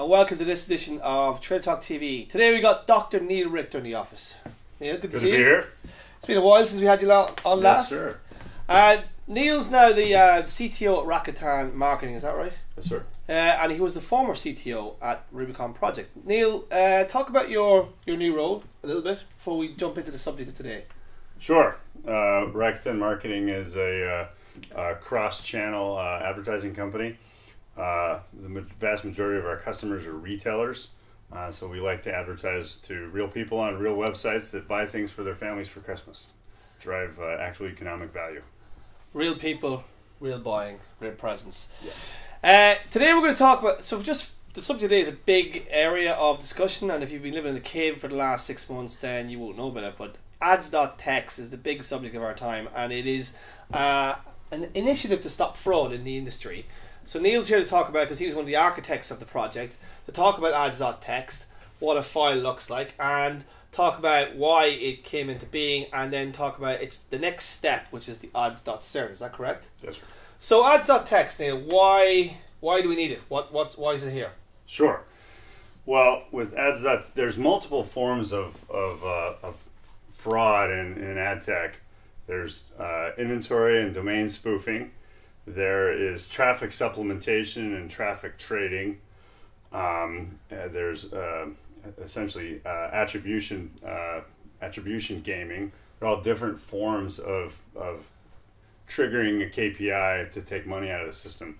and welcome to this edition of Trade Talk TV. Today we got Dr. Neal Richter in the office. Neal, good to see you. Good to be here. It's been a while since we had you on last. Yes, sir. Neal's now the CTO at Rakuten Marketing, is that right? Yes, sir. And he was the former CTO at Rubicon Project. Neal, talk about your new role a little bit before we jump into the subject of today. Sure. Rakuten Marketing is a cross-channel advertising company. The vast majority of our customers are retailers, so we like to advertise to real people on real websites that buy things for their families for Christmas, drive actual economic value. Real people, real buying, real presents. Yeah. Today we're going to talk about, the subject today is a big area of discussion, and if you've been living in a cave for the last 6 months, then you won't know about it, but Ads.txt is the big subject of our time, and it is an initiative to stop fraud in the industry. So Neal's here to talk about, because he was one of the architects of the project, to talk about Ads.txt, what a file looks like, and talk about why it came into being, and then talk about it's the next step, which is the Ads.cert. Is that correct? Yes, sir. So Ads.txt, Neal, why do we need it? Why is it here? Sure. Well, with Ads, there's multiple forms of fraud in ad tech. There's inventory and domain spoofing. There is traffic supplementation and traffic trading. There's essentially attribution gaming. They're all different forms of triggering a KPI to take money out of the system.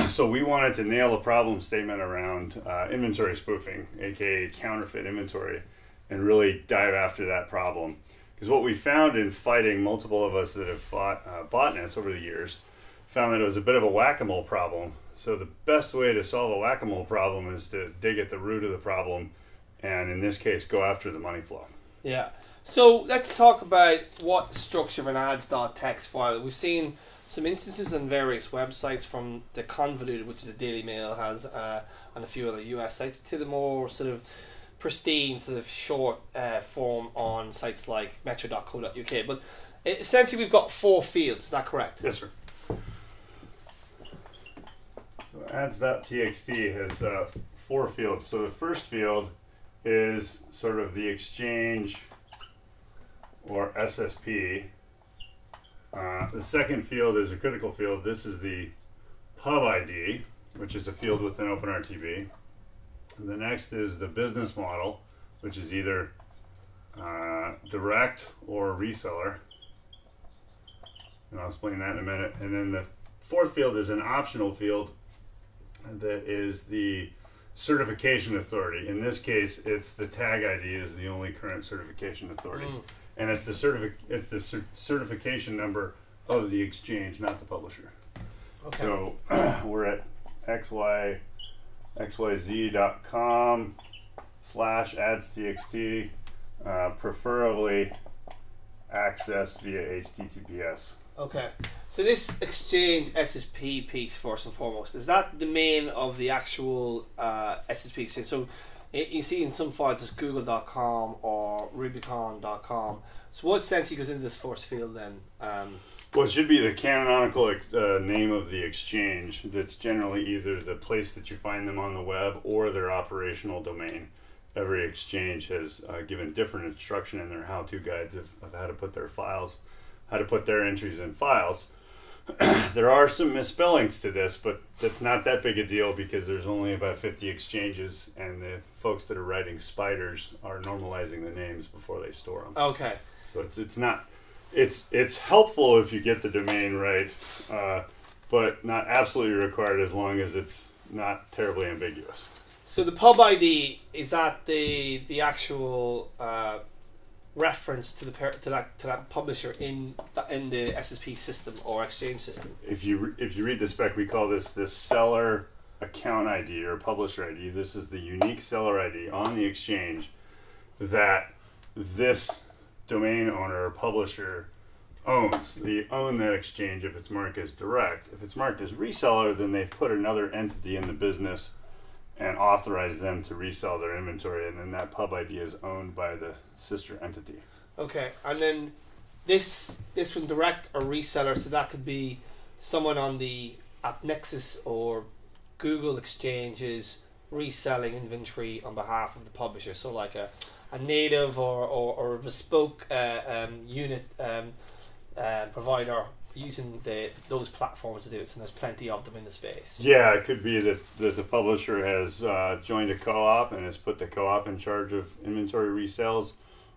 So we wanted to nail a problem statement around inventory spoofing, aka counterfeit inventory, and really dive after that problem. Because what we found in fighting, multiple of us that have fought botnets over the years, found that it was a bit of a whack-a-mole problem. So the best way to solve a whack-a-mole problem is to dig at the root of the problem, and in this case, go after the money flow. Yeah. So let's talk about what the structure of an Ads.txt file. We've seen some instances on various websites, from the convoluted, which the Daily Mail has, and a few other US sites, to the more sort of pristine, sort of short form on sites like metro.co.uk. But essentially we've got 4 fields, is that correct? Yes, sir. So Ads.txt has 4 fields. So the first field is sort of the exchange or SSP. The second field is a critical field. This is the PubID, which is a field within OpenRTB. And the next is the business model, which is either direct or reseller. And I'll explain that in a minute. And then the fourth field is an optional field that is the certification authority. In this case, it's the tag ID is the only current certification authority. And it's the certification number of the exchange, not the publisher. Okay. So we're at xyz.com/Adstxt, preferably accessed via HTTPS. Okay, so this exchange SSP piece, first and foremost, is that the main of the actual SSP exchange? So you see in some files it's google.com or rubicon.com. So what essentially goes into this first field then? Well, it should be the canonical name of the exchange. That's generally either the place that you find them on the web or their operational domain. Every exchange has given different instruction in their how-to guides of how to put their files, how to put their entries in files. There are some misspellings to this, but that's not that big a deal because there's only about 50 exchanges, and the folks that are writing spiders are normalizing the names before they store them. Okay. So it's helpful if you get the domain right, but not absolutely required as long as it's not terribly ambiguous. So the PubID, is that the actual reference to that publisher in the SSP system or exchange system? If you read the spec, we call this the seller account ID or publisher ID. This is the unique seller ID on the exchange that this domain owner or publisher owns. They own that exchange if it's marked as direct. If it's marked as reseller, then they've put another entity in the business and authorize them to resell their inventory, and then that pub ID is owned by the sister entity. Okay, and then this one direct or reseller, so that could be someone on the AppNexus or Google exchanges reselling inventory on behalf of the publisher. So like a native or a bespoke unit provider using those platforms to do it. So there's plenty of them in the space. Yeah, it could be that the publisher has joined a co-op and has put the co-op in charge of inventory resales,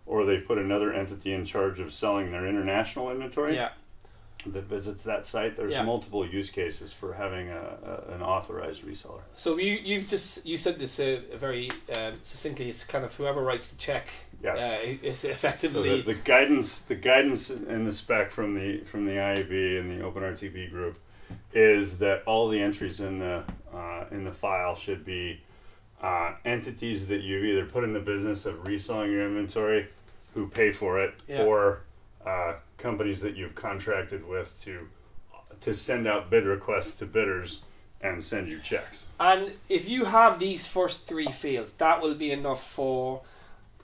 or they've put another entity in charge of selling their international inventory. Yeah. That visits that site. There's multiple use cases for having an authorized reseller. So you said this very succinctly. It's kind of whoever writes the check. Yes. Is effectively so the guidance and the spec from the IAB and the OpenRTB group is that all the entries in the file should be entities that you've either put in the business of reselling your inventory, who pay for it, or companies that you've contracted with to send out bid requests to bidders and send you checks. And if you have these first three fields, that will be enough for.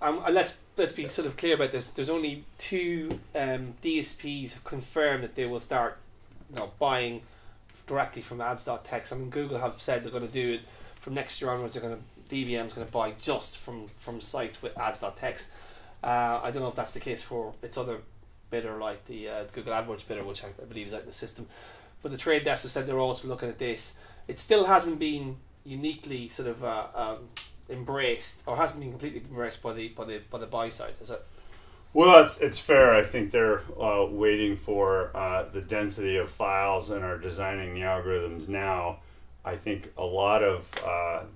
Let's be sort of clear about this. There's only 2 DSPs who confirmed that they will start, buying directly from Ads.txt. I mean, Google have said they're going to do it from next year onwards. DBM's going to buy just from sites with Ads.txt. I don't know if that's the case for its other bidder, like the Google AdWords bidder, which I believe is out in the system. But the trade desk have said they're also looking at this. It still hasn't been uniquely sort of embraced, or hasn't been completely embraced by the buy side, is it? Well, it's fair. I think they're waiting for the density of files and are designing the algorithms now. I think a lot of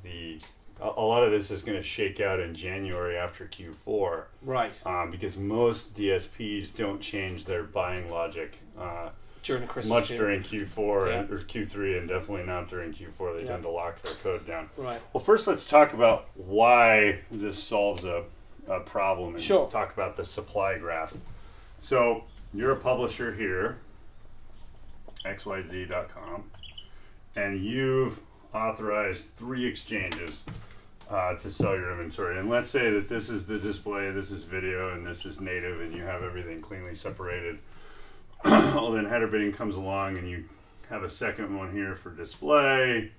this is going to shake out in January after Q4, right? Because most DSPs don't change their buying logic during the Christmas much during Q4 or Q3, and definitely not during Q4. They tend to lock their code down. Right. Well, first let's talk about why this solves a problem, and talk about the supply graph. So you're a publisher here, xyz.com, and you've authorized 3 exchanges to sell your inventory. And let's say that this is the display, this is video, and this is native, and you have everything cleanly separated. Well, then header bidding comes along, and you have a second one here for display.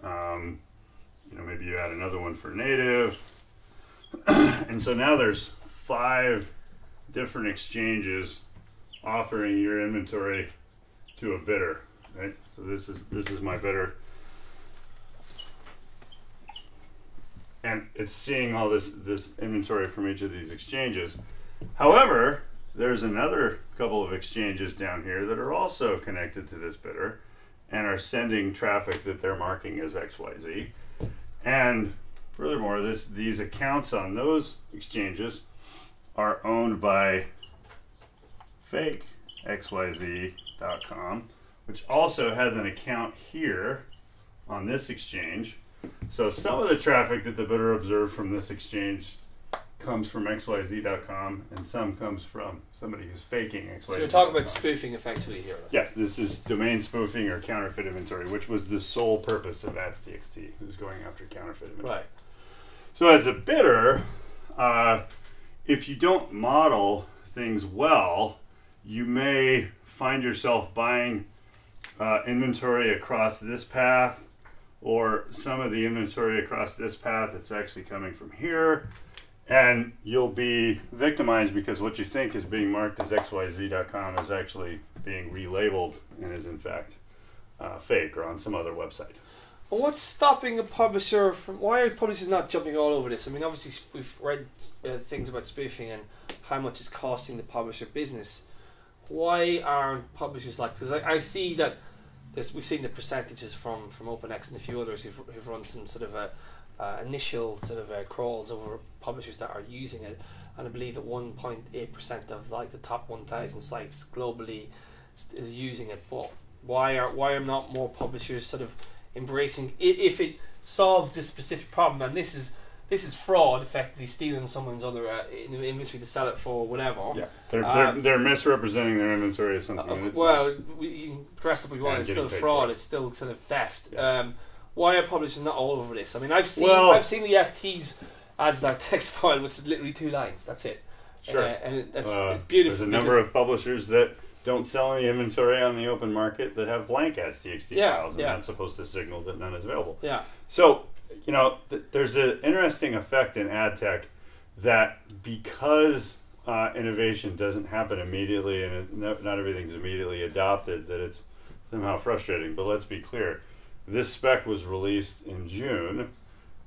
Maybe you add another one for native. And so now there's 5 different exchanges offering your inventory to a bidder, right? So this is my bidder, and it's seeing all this inventory from each of these exchanges. However, there's another couple of exchanges down here that are also connected to this bidder and are sending traffic that they're marking as XYZ. And furthermore, these accounts on those exchanges are owned by fake xyz.com, which also has an account here on this exchange. So some of the traffic that the bidder observed from this exchange comes from xyz.com, and some comes from somebody who's faking xyz. So you're talking about spoofing effectively here. Yes, this is domain spoofing or counterfeit inventory, which was the sole purpose of Adstxt, who's going after counterfeit inventory. Right. So as a bidder, if you don't model things well, you may find yourself buying inventory across this path, or some of the inventory across this path that's actually coming from here, and you'll be victimized because what you think is being marked as xyz.com is actually being relabeled and is in fact fake or on some other website. Well, what's stopping a publisher from? Why are publishers not jumping all over this? I mean, obviously we've read things about spoofing and how much it's costing the publisher business. Why aren't publishers like? Because I see that we've seen the percentages from OpenX and a few others who've run some sort of initial sort of crawls over publishers that are using it, and I believe that 1.8% of like the top 1,000 sites globally is using it. But why are not more publishers sort of embracing it if it solves this specific problem? And this is fraud, effectively stealing someone's other inventory to sell it for whatever. Yeah, they're misrepresenting their inventory as something. You can dress up what you want. It's still fraud. It's still sort of theft. Yes. Why are publishers not all over this? I mean, I've seen the FT's Ads.txt file, which is literally 2 lines. That's it. Sure. And that's beautiful. There's a number of publishers that don't sell any inventory on the open market that have blank Adstxt files, and that's supposed to signal that none is available. Yeah. So you know, there's an interesting effect in ad tech that because innovation doesn't happen immediately and not everything's immediately adopted, that it's somehow frustrating. But let's be clear, this spec was released in June,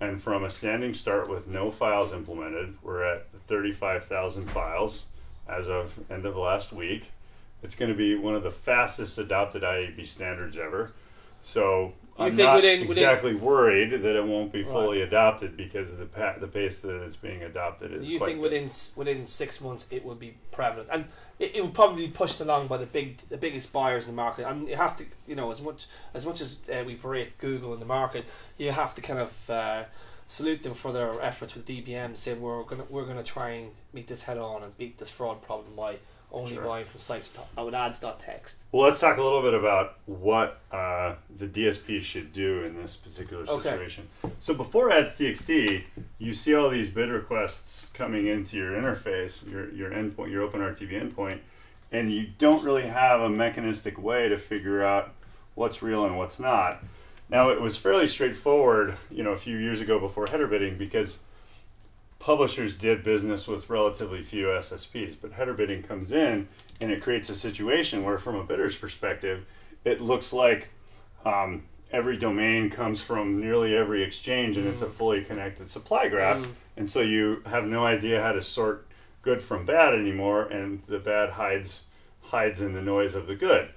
and from a standing start with no files implemented, we're at 35,000 files as of end of last week. It's going to be one of the fastest adopted IAB standards ever. So I'm not exactly worried that it won't be fully adopted because of the pace that it's being adopted is. You think within 6 months it will be prevalent, and it will probably be pushed along by the biggest buyers in the market. And you have to, you know, as much as we berate Google in the market, you have to kind of salute them for their efforts with DBM, saying we're gonna try and meet this head on and beat this fraud problem by only buying from sites with Ads.txt. Well, let's talk a little bit about what the DSPs should do in this particular situation. So before Adstxt, you see all these bid requests coming into your interface, your endpoint, your OpenRTB endpoint, and you don't really have a mechanistic way to figure out what's real and what's not. Now, it was fairly straightforward, you know, a few years ago before header bidding, because publishers did business with relatively few SSPs, but header bidding comes in and it creates a situation where, from a bidder's perspective, it looks like every domain comes from nearly every exchange and it's a fully connected supply graph, and so you have no idea how to sort good from bad anymore, and the bad hides in the noise of the good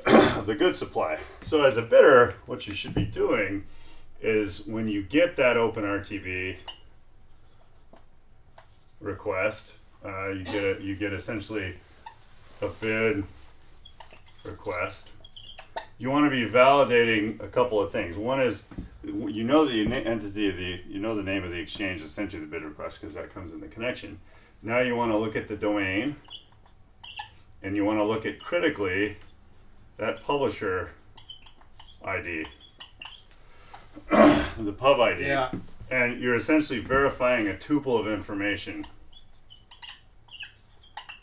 of the good supply. So as a bidder, what you should be doing is, when you get that OpenRTB request, you get essentially a bid request. You want to be validating a couple of things. One is, you know the entity of the name of the exchange that sent you the bid request, because that comes in the connection. Now you want to look at the domain, and you want to look at, critically, that publisher ID, the PubID. Yeah. And you're essentially verifying a tuple of information: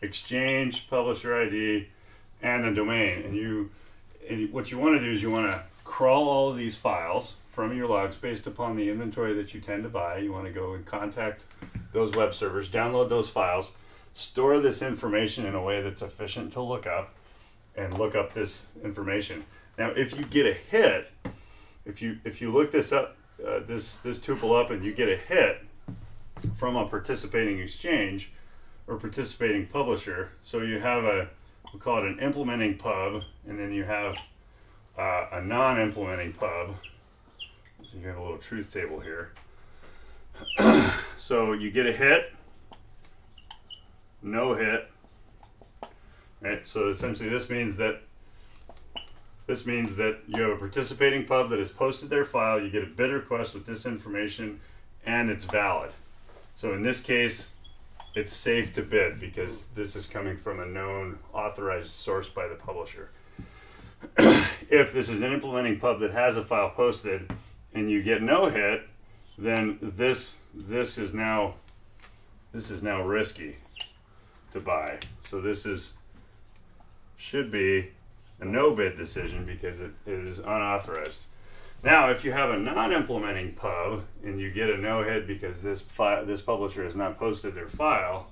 exchange, publisher ID, and the domain. And what you want to do is you want to crawl all of these files from your logs based upon the inventory that you tend to buy. You want to go and contact those web servers, download those files, store this information in a way that's efficient to look up, and look up this information. Now, if you get a hit, if you look this up, this tuple up, and you get a hit from a participating exchange or participating publisher, so you have we'll call it an implementing pub, and then you have a non-implementing pub. So you have a little truth table here. So you get a hit, no hit. Right? So essentially this means that you have a participating pub that has posted their file, you get a bid request with this information, and it's valid. So in this case, it's safe to bid because this is coming from a known authorized source by the publisher. If this is an implementing pub that has a file posted and you get no hit, then this is now risky to buy. So this should be a no bid decision because it is unauthorized. Now, if you have a non-implementing pub and you get a no hit because this publisher has not posted their file,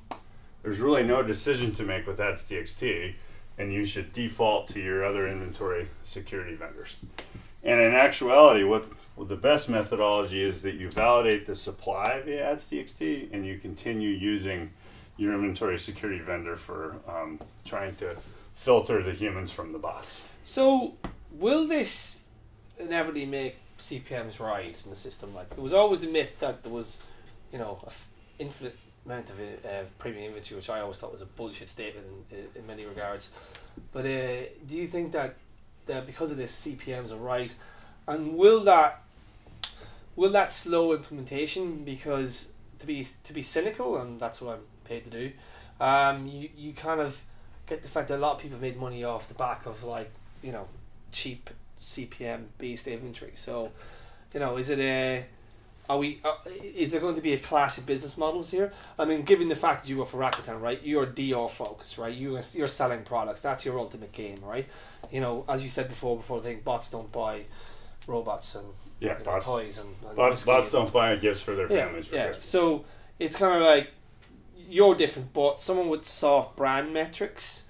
there's really no decision to make with Adstxt, and you should default to your other inventory security vendors. And in actuality, what the best methodology is that you validate the supply via Adstxt, and you continue using your inventory security vendor for trying to filter the humans from the bots. So, will this inevitably make CPMs rise in the system? Like, there was always the myth that there was, you know, an infinite amount of premium inventory, which I always thought was a bullshit statement in many regards. But do you think that because of this, CPMs will rise, and will that slow implementation? Because to be cynical, and that's what I'm paid to do, you kind of get the fact that a lot of people have made money off the back of, like, you know, cheap CPM based inventory. So, you know, is there going to be a clash of business models here? I mean, given the fact that you work for Rakuten, right? You're DR focused, right? You're selling products. That's your ultimate game, right? You know, as you said before the thing, bots don't buy robots and bots, toys and bots don't buy gifts for their families for Christmas. So it's kind of like you're different, but someone with soft brand metrics,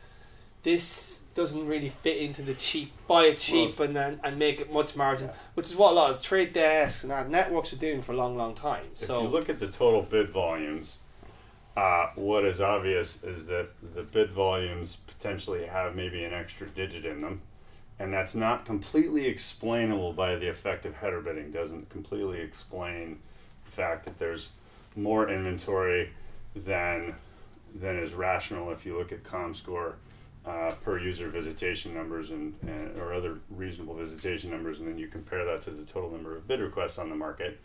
this doesn't really fit into the buy it cheap and make it much margin, which is what a lot of trade desks and ad networks are doing for a long time. If you look at the total bid volumes, what is obvious is that the bid volumes potentially have maybe an extra digit in them, and that's not completely explainable by the effect of header bidding. Doesn't completely explain the fact that there's more inventory than is rational if you look at ComScore per user visitation numbers or other reasonable visitation numbers, and then you compare that to the total number of bid requests on the market.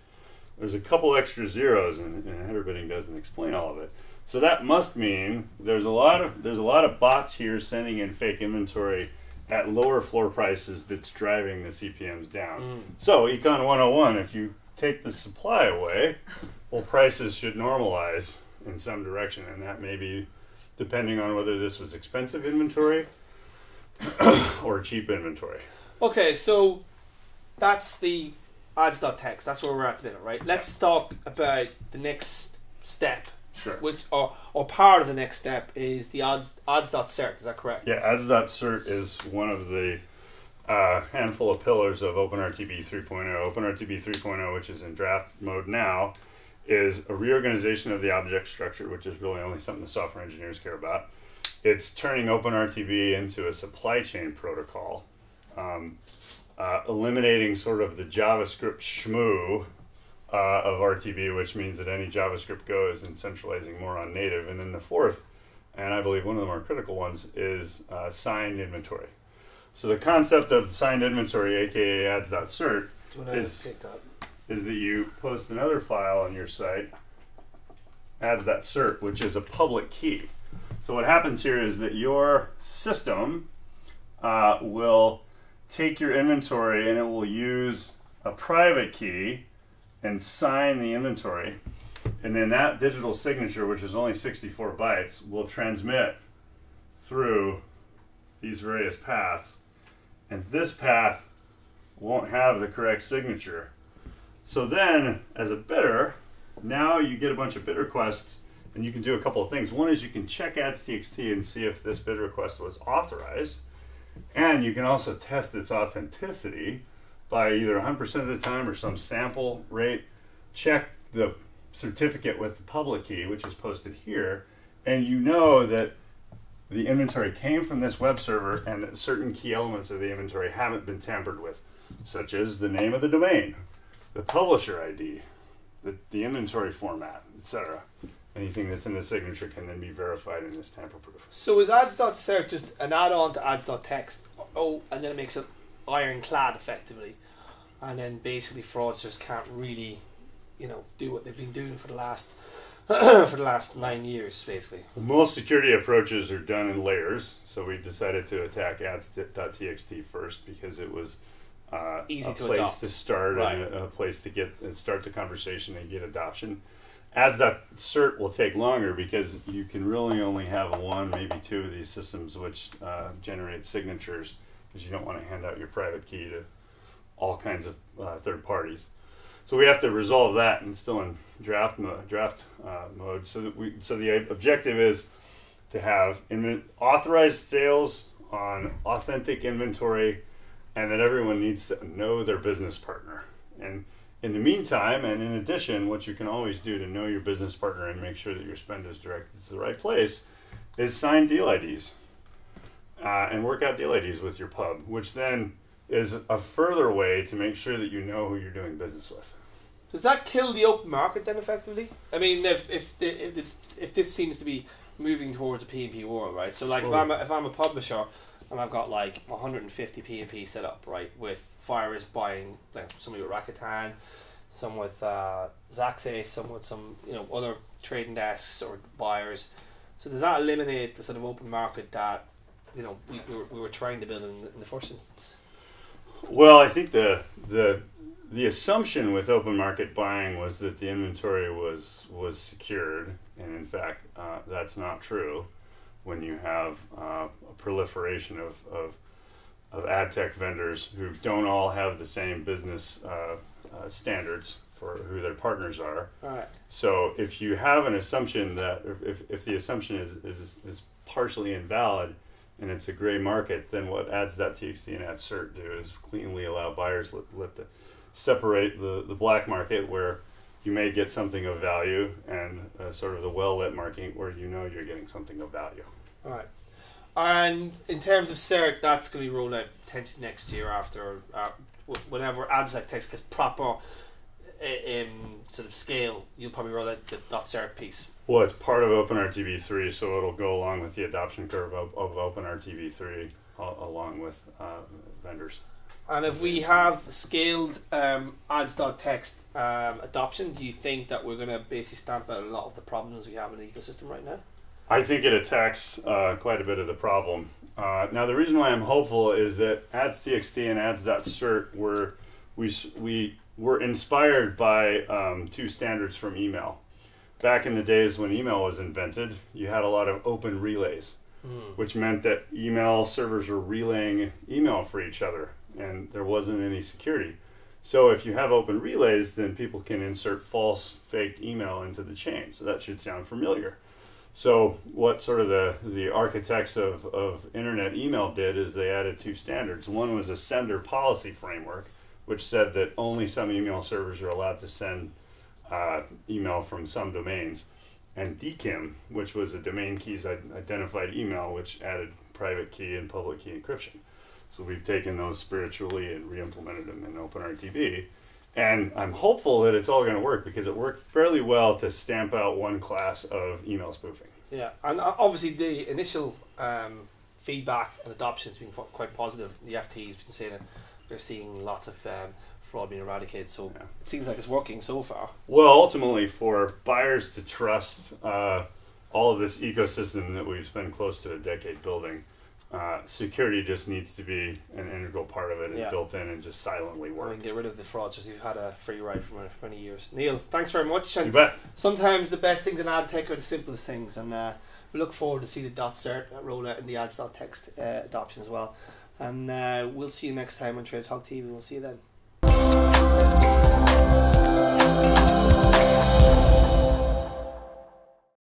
There's a couple extra zeros, and header bidding doesn't explain all of it. So that must mean there's a lot of bots here sending in fake inventory at lower floor prices that's driving the CPMs down. So Econ 101, if you take the supply away, well, prices should normalize in some direction, and that may be depending on whether this was expensive inventory or cheap inventory. Okay, so that's the Ads.txt. That's where we're at the minute, right? Let's talk about the next step. Sure. Which or part of the next step is the Ads.cert. Is that correct? Yeah, Ads.cert is one of the handful of pillars of OpenRTB 3.0. OpenRTB 3.0, which is in draft mode now, is a reorganization of the object structure, which is really only something the software engineers care about. It's turning OpenRTB into a supply chain protocol, eliminating sort of the JavaScript schmoo of RTB, which means that any JavaScript goes and centralizing more on native. And then the fourth, and I believe one of the more critical ones, is signed inventory. So the concept of signed inventory, aka Ads.cert, is that you post another file on your site, Ads.cert, which is a public key. So what happens here is that your system will take your inventory and it will use a private key and sign the inventory, and then that digital signature, which is only 64 bytes, will transmit through these various paths, and this path won't have the correct signature. So then, as a bidder, now you get a bunch of bid requests, and you can do a couple of things. One is you can check Adstxt and see if this bid request was authorized, and you can also test its authenticity by either 100% of the time or some sample rate. Check the certificate with the public key, which is posted here, and you know that the inventory came from this web server and that certain key elements of the inventory haven't been tampered with, such as the name of the domain, the publisher ID, the inventory format, etc. Anything that's in the signature can then be verified and is tamper-proof. So is Ads.cert just an add-on to Ads.txt? Oh, and then it makes it ironclad effectively, and then basically fraudsters can't really, do what they've been doing for the last for the last 9 years, basically. Most security approaches are done in layers, so we decided to attack Ads.txt first because it was easy to place adopt. to start, Right. and a place to start the conversation and get adoption. Ads.cert will take longer because you can really only have one, maybe two of these systems which generate signatures, because you don't want to hand out your private key to all kinds of third parties. So we have to resolve that, and still in draft mode. So the objective is to have authorized sales on authentic inventory, and that everyone needs to know their business partner. And in the meantime, and in addition, what you can always do to know your business partner and make sure that your spend is directed to the right place is sign deal IDs and work out deal IDs with your pub, which then is a further way to make sure that you know who you're doing business with. Does that kill the open market then effectively? I mean, if this seems to be moving towards a P&P world, right? So like if I'm a publisher and I've got like 150 P&P set up, right, with fires buying, like somebody with Rakuten, some with Adstxt, some with some other trading desks or buyers. So does that eliminate the sort of open market that we were trying to build in the first instance? Well, I think the assumption with open market buying was that the inventory was secured, and in fact that's not true when you have a proliferation of ad tech vendors who don't all have the same business standards for who their partners are. All right. So if you have an assumption that if the assumption is partially invalid and it's a gray market, then what Ads.txt and Adstxt do is cleanly allow buyers to separate the black market where you may get something of value and sort of the well-lit market where you know you're getting something of value. All right. And in terms of CERT, that's going to be rolled out potentially next year after whenever Adstxt gets proper sort of scale, you'll probably roll out the .CERT piece. Well, it's part of OpenRTB3, so it'll go along with the adoption curve of OpenRTB3 along with vendors. And if we have scaled Ads.txt adoption, do you think that we're going to basically stamp out a lot of the problems we have in the ecosystem right now? I think it attacks quite a bit of the problem. Now, the reason why I'm hopeful is that Ads.txt and Ads.cert were inspired by two standards from email. Back in the days when email was invented, you had a lot of open relays, which meant that email servers were relaying email for each other, and there wasn't any security. So if you have open relays, then people can insert false, faked email into the chain. So that should sound familiar. So what sort of the architects of internet email did is they added two standards. One was a sender policy framework, which said that only some email servers are allowed to send email from some domains, and DKIM, which was a domain keys identified email, which added private key and public key encryption. So we've taken those spiritually and re-implemented them in OpenRTB. And I'm hopeful that it's all going to work because it worked fairly well to stamp out one class of email spoofing. Yeah, and obviously the initial feedback and adoption has been quite positive. The FT has been saying that they're seeing lots of fraud being eradicated, so yeah. It seems like it's working so far. Well, ultimately for buyers to trust all of this ecosystem that we've spent close to a decade building, security just needs to be an integral part of it and built in and just silently work. We can get rid of the fraudsters who've had a free ride for many years. Neil, thanks very much. And you bet. Sometimes the best things in ad tech are the simplest things, and we look forward to see the .cert roll out in the Ads.txt adoption as well. And we'll see you next time on Trade Talk TV. We'll see you then.